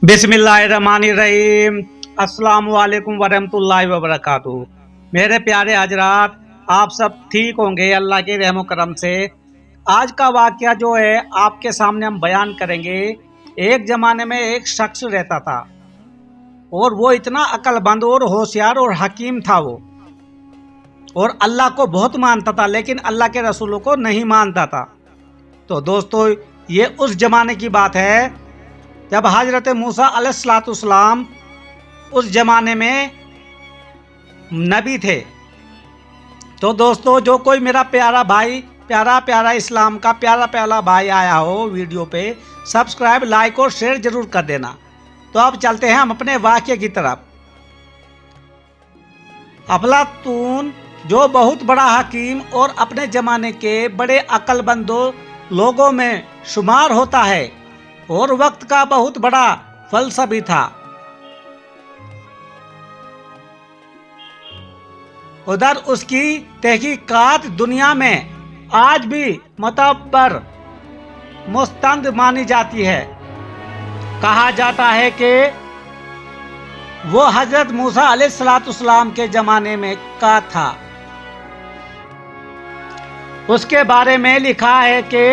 बिस्मिल्लाहिर्रहमानिर्रहीम। अस्सलाम वालेकुम वरहमतुल्लाहि वबरकातुहू। मेरे प्यारे हजरात, आप सब ठीक होंगे अल्लाह के रहमो करम से। आज का वाक़या जो है आपके सामने हम बयान करेंगे। एक ज़माने में एक शख्स रहता था और वो इतना अक्लमंद और होशियार और हकीम था वो, और अल्लाह को बहुत मानता था, लेकिन अल्लाह के रसूलों को नहीं मानता था। तो दोस्तों, ये उस ज़माने की बात है जब हजरत मूसा अलैहिस्सलाम उस ज़माने में नबी थे। तो दोस्तों, जो कोई मेरा प्यारा भाई, प्यारा इस्लाम का प्यारा भाई आया हो वीडियो पे, सब्सक्राइब, लाइक और शेयर जरूर कर देना। तो अब चलते हैं हम अपने वाक़ये की तरफ। अफलातून जो बहुत बड़ा हकीम और अपने ज़माने के बड़े अक्लमंदों लोगों में शुमार होता है और वक्त का बहुत बड़ा फलसफी था। उधर उसकी तहकीकात दुनिया में आज भी मुतबर मुस्तंद मानी जाती है। कहा जाता है कि वो हजरत मूसा अलैहिस्सलाम के ज़माने में का था। उसके बारे में लिखा है कि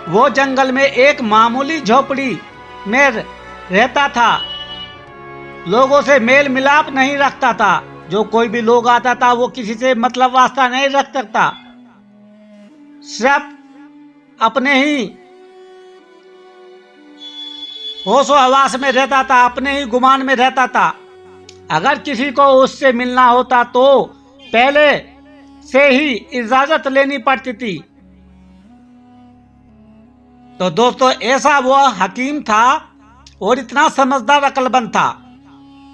वो जंगल में एक मामूली झोपड़ी में रहता था। लोगों से मेल मिलाप नहीं रखता था। जो कोई भी लोग आता था वो किसी से मतलब वास्ता नहीं रख सकता। सिर्फ अपने ही होशो हवास में रहता था, अपने ही गुमान में रहता था। अगर किसी को उससे मिलना होता तो पहले से ही इजाजत लेनी पड़ती थी। तो दोस्तों, ऐसा वो हकीम था और इतना समझदार अक्लमंद था।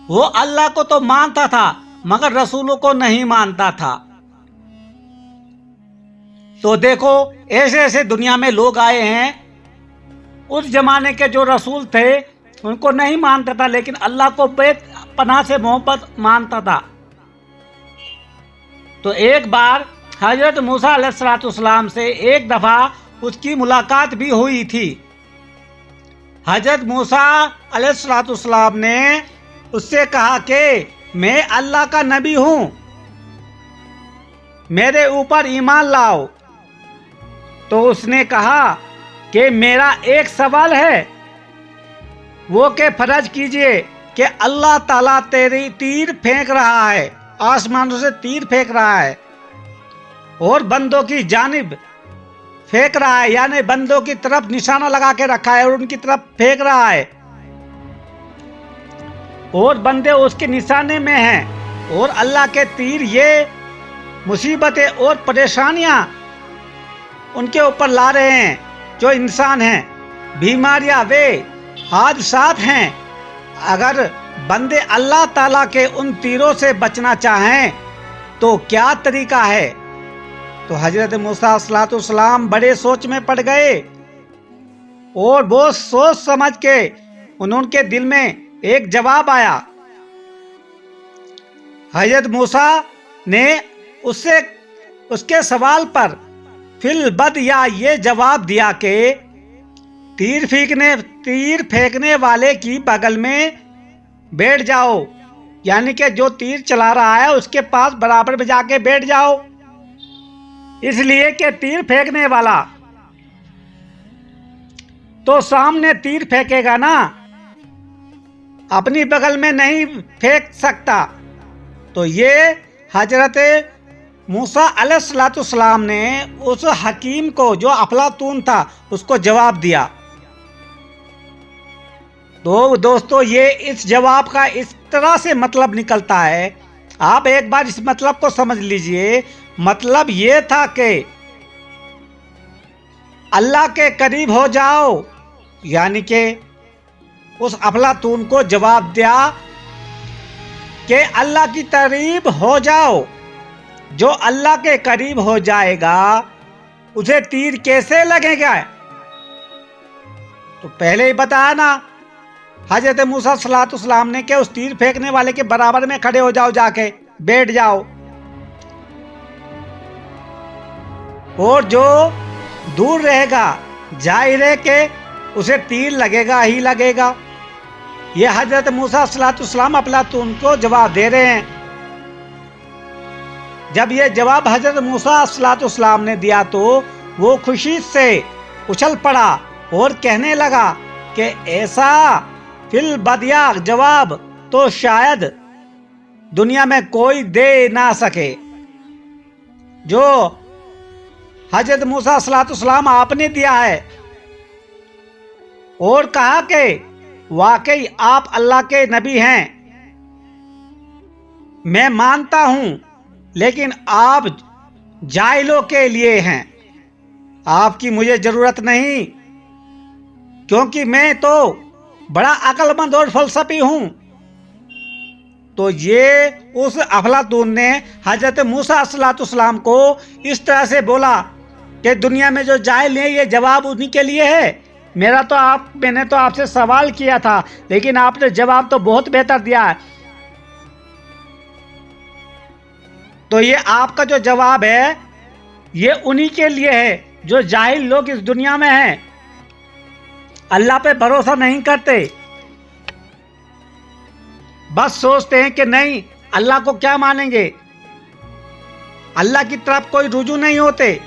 वो अल्लाह को तो मानता था मगर रसूलों को नहीं मानता था। तो देखो, ऐसे ऐसे दुनिया में लोग आए हैं। उस जमाने के जो रसूल थे उनको नहीं मानता था, लेकिन अल्लाह को बेपनाह से मोहब्बत मानता था। तो एक बार हजरत मूसा अलैहिस्सलाम से एक दफा उसकी मुलाकात भी हुई थी। हजरत मूसा अलैहिस्सलाम ने उससे कहा कि मैं अल्लाह का नबी हूं, मेरे ऊपर ईमान लाओ। तो उसने कहा कि मेरा एक सवाल है, वो के फर्ज कीजिए कि अल्लाह ताला तेरी तीर फेंक रहा है, आसमानों से तीर फेंक रहा है और बंदों की जानिब फेंक रहा है, यानी बंदों की तरफ निशाना लगा के रखा है और उनकी तरफ फेंक रहा है, और बंदे उसके निशाने में हैं। और अल्लाह के तीर ये मुसीबतें और परेशानियां उनके ऊपर ला रहे हैं जो इंसान हैं, बीमारियां, वे हादसात हैं। अगर बंदे अल्लाह ताला के उन तीरों से बचना चाहें तो क्या तरीका है? तो हजरत मूसा अलैहिस्सलाम बड़े सोच में पड़ गए और वो सोच समझ के उनके दिल में एक जवाब आया। हजरत मूसा ने उससे उसके सवाल पर फिल बद या ये जवाब दिया कि तीर फेंकने वाले की बगल में बैठ जाओ, यानी कि जो तीर चला रहा है उसके पास बराबर में जाके बैठ जाओ। इसलिए कि तीर फेंकने वाला तो सामने तीर फेंकेगा ना, अपनी बगल में नहीं फेंक सकता। तो ये हजरत मूसा अलैहिस्सलाम ने उस हकीम को, जो अफलातून था, उसको जवाब दिया। तो दोस्तों, ये इस जवाब का इस तरह से मतलब निकलता है, आप एक बार इस मतलब को समझ लीजिए। मतलब ये था कि अल्लाह के करीब हो जाओ, यानी कि उस अफलातून को जवाब दिया कि अल्लाह की करीब हो जाओ। जो अल्लाह के करीब हो जाएगा उसे तीर कैसे लगेगा? तो पहले ही बताया ना हजरत मूसा अलैहिस्सलाम ने कि उस तीर फेंकने वाले के बराबर में खड़े हो जाओ, जाके बैठ जाओ, और जो दूर रहेगा जाहिर है कि اسے تیر لگے گا ہی لگے گا۔ یہ حضرت موسیٰ علیہ السلام افلاطون کو جواب دے رہے ہیں۔ جب یہ جواب حضرت موسیٰ علیہ السلام نے دیا تو وہ خوشی سے اچھل پڑا اور کہنے لگا کہ ایسا فی البدیع جواب تو شاید دنیا میں کوئی دے نہ سکے جو حضرت موسیٰ علیہ السلام آپ نے دیا ہے، اور کہا کہ واقعی آپ اللہ کے نبی ہیں، میں مانتا ہوں، لیکن آپ جاہلوں کے لیے ہیں، آپ کی مجھے ضرورت نہیں، کیونکہ میں تو بڑا عقل مند اور فلسفی ہوں۔ تو یہ اس افلاطون نے حضرت موسیٰ علیہ السلام کو اس طرح سے بولا کہ دنیا میں جو جاہل ہیں یہ جواب انہی کے لیے ہے۔ میں نے تو آپ سے سوال کیا تھا، لیکن آپ نے جواب تو بہت بہتر دیا ہے۔ تو یہ آپ کا جو جواب ہے یہ انہی کے لیے ہے جو جاہل لوگ اس دنیا میں ہیں، اللہ پہ بھروسہ نہیں کرتے، بس سوچتے ہیں کہ نہیں اللہ کو کیا مانیں گے، اللہ کی طرف کوئی رجوع نہیں ہوتے۔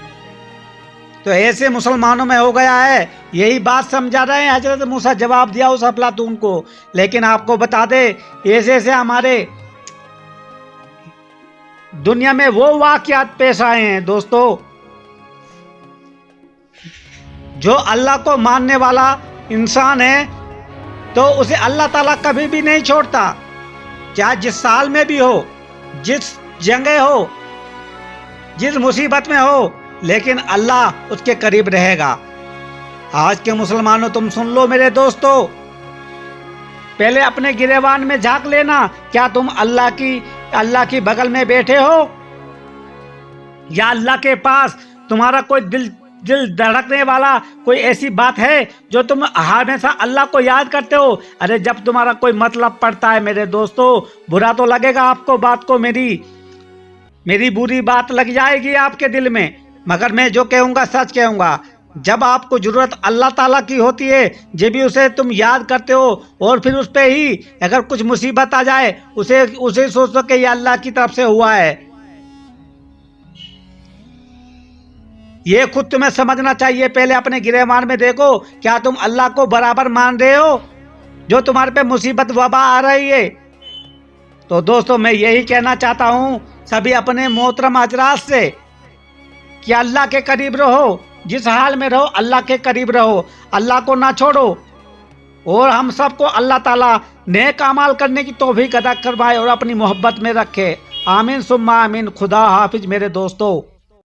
تو ایسے مسلمانوں میں ہو گیا ہے، یہی بات سمجھا رہے ہیں حضرت موسیٰ جواب دیا اس افلاطون کو۔ لیکن آپ کو بتا دے ایسے ہمارے دنیا میں وہ واقعات پیش آئے ہیں دوستو، جو اللہ کو ماننے والا انسان ہے تو اسے اللہ تعالیٰ کبھی بھی نہیں چھوڑتا، چاہے جس سال میں بھی ہو، جس جنگیں ہو، جس مصیبت میں ہو، لیکن اللہ اس کے قریب رہے گا۔ آج کے مسلمانوں تم سن لو میرے دوستو، پہلے اپنے گریبان میں جھانک لینا، کیا تم اللہ کی بغل میں بیٹھے ہو، یا اللہ کے پاس تمہارا کوئی دل دھڑکنے والا کوئی ایسی بات ہے جو تم ہمیشہ اللہ کو یاد کرتے ہو؟ ارے جب تمہارا کوئی مطلب پڑتا ہے میرے دوستو، برا تو لگے گا آپ کو، بات کو میری بری بات لگ جائے گی آپ کے دل میں، مگر میں جو کہوں گا سچ کہوں گا۔ جب آپ کو ضرورت اللہ تعالیٰ کی ہوتی ہے جب بھی اسے تم یاد کرتے ہو، اور پھر اس پہ ہی اگر کچھ مصیبت آ جائے اسے سوچو کہ یہ اللہ کی طرف سے ہوا ہے۔ یہ خود تمہیں سمجھنا چاہیے، پہلے اپنے گریبان میں دیکھو، کیا تم اللہ کو برابر مان رہے ہو جو تمہارے پہ مصیبت وبا آ رہی ہے؟ تو دوستو میں یہی کہنا چاہتا ہوں سبھی اپنے محترم حضرات سے کہ اللہ کے قریب رہو، جس حال میں رہو اللہ کے قریب رہو، اللہ کو نہ چھوڑو، اور ہم سب کو اللہ تعالیٰ نیک اعمال کرنے کی توفیق عطا فرمائے اور اپنی محبت میں رکھے۔ آمین ثم آمین۔ خدا حافظ میرے دوستو۔